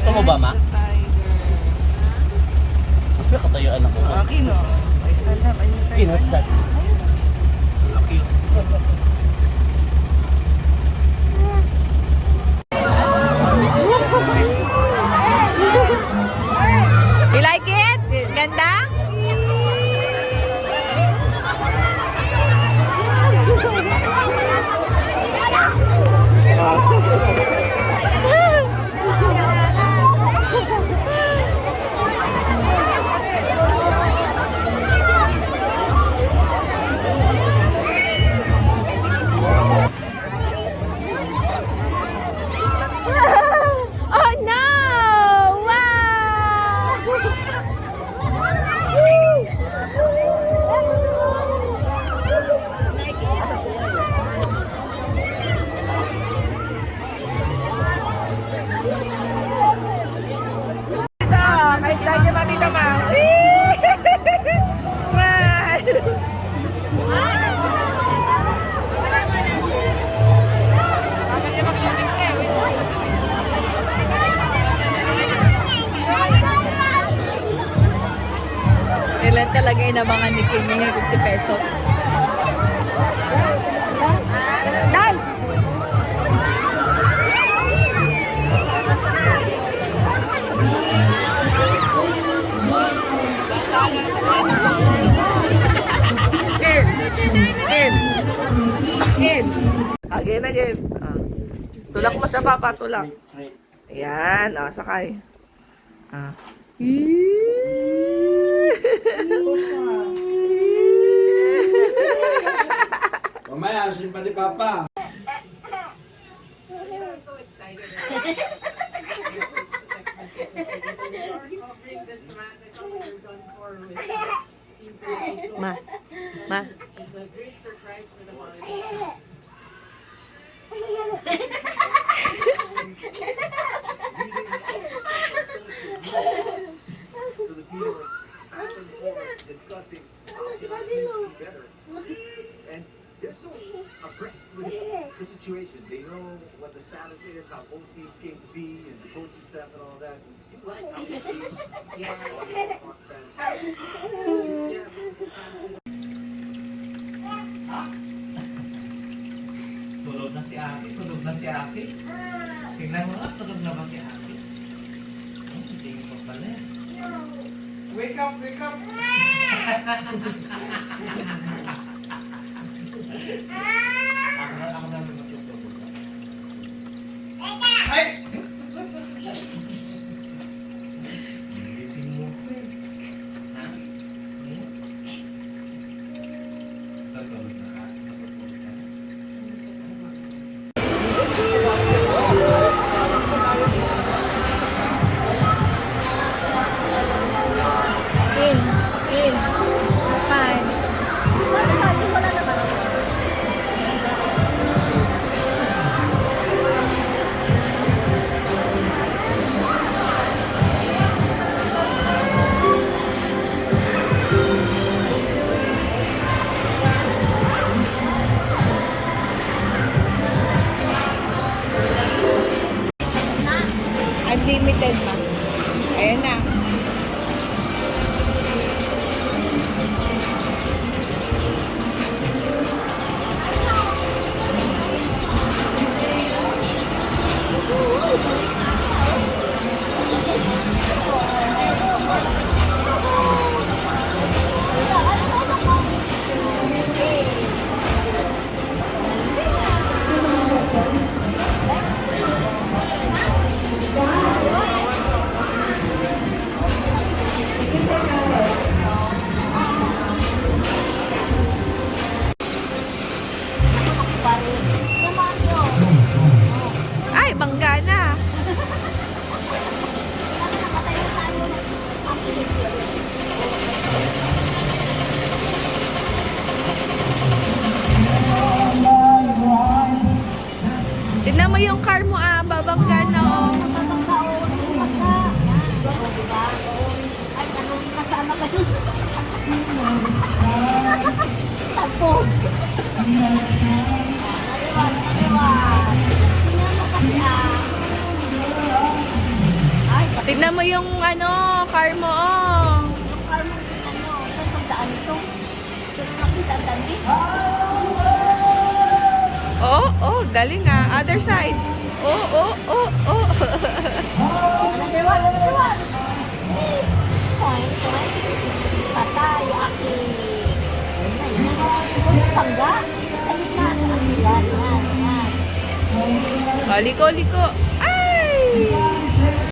Gusto mo ba, ma? Kaya katayuan ako. Okay, no? I stand up. Okay, what's that? Okay. You like it? Ganda? Oh no! Wow! Kahit tayo niya matita ma. Smile! Ilan talaga inabangan ni Kim yung 50 pesos. Dance! Again. Tulak mo siya, Papa. Tulak. Ayan. Sakay. Mamaya, simpa ni Papa. Ma. Discussing better, and they're so abreast with the situation. They know what the status is, how both teams came to be, and the coaching staff and all that. And you like how the teams, Tulog na si Aki. Tingnan mo nga, tulog na ba si Aki? Hindi ko pala. Wake up! Ako na matutulog. Ay! Gising mo ko eh. Ha? Tutulog na ka. In. It's fine. Unlimited ma. Ayan na. Ay, bangga na. Tignan mo yung car mo babangga na oh. Tapos. Tingnan mo kasi Ay, Tignan mo yung ano, car mo, oh. Yung car mo, ano, saan pagdaan ito? Just nakita dandi. Oh, oh, galing ah. Other side. Oh, oh, oh, oh. Another one, another one. Point, point. Patay, aki. Ayun na, yun. Pangga. Sa gitna. Yan, yan, yan. Oh, liko, liko. Ay!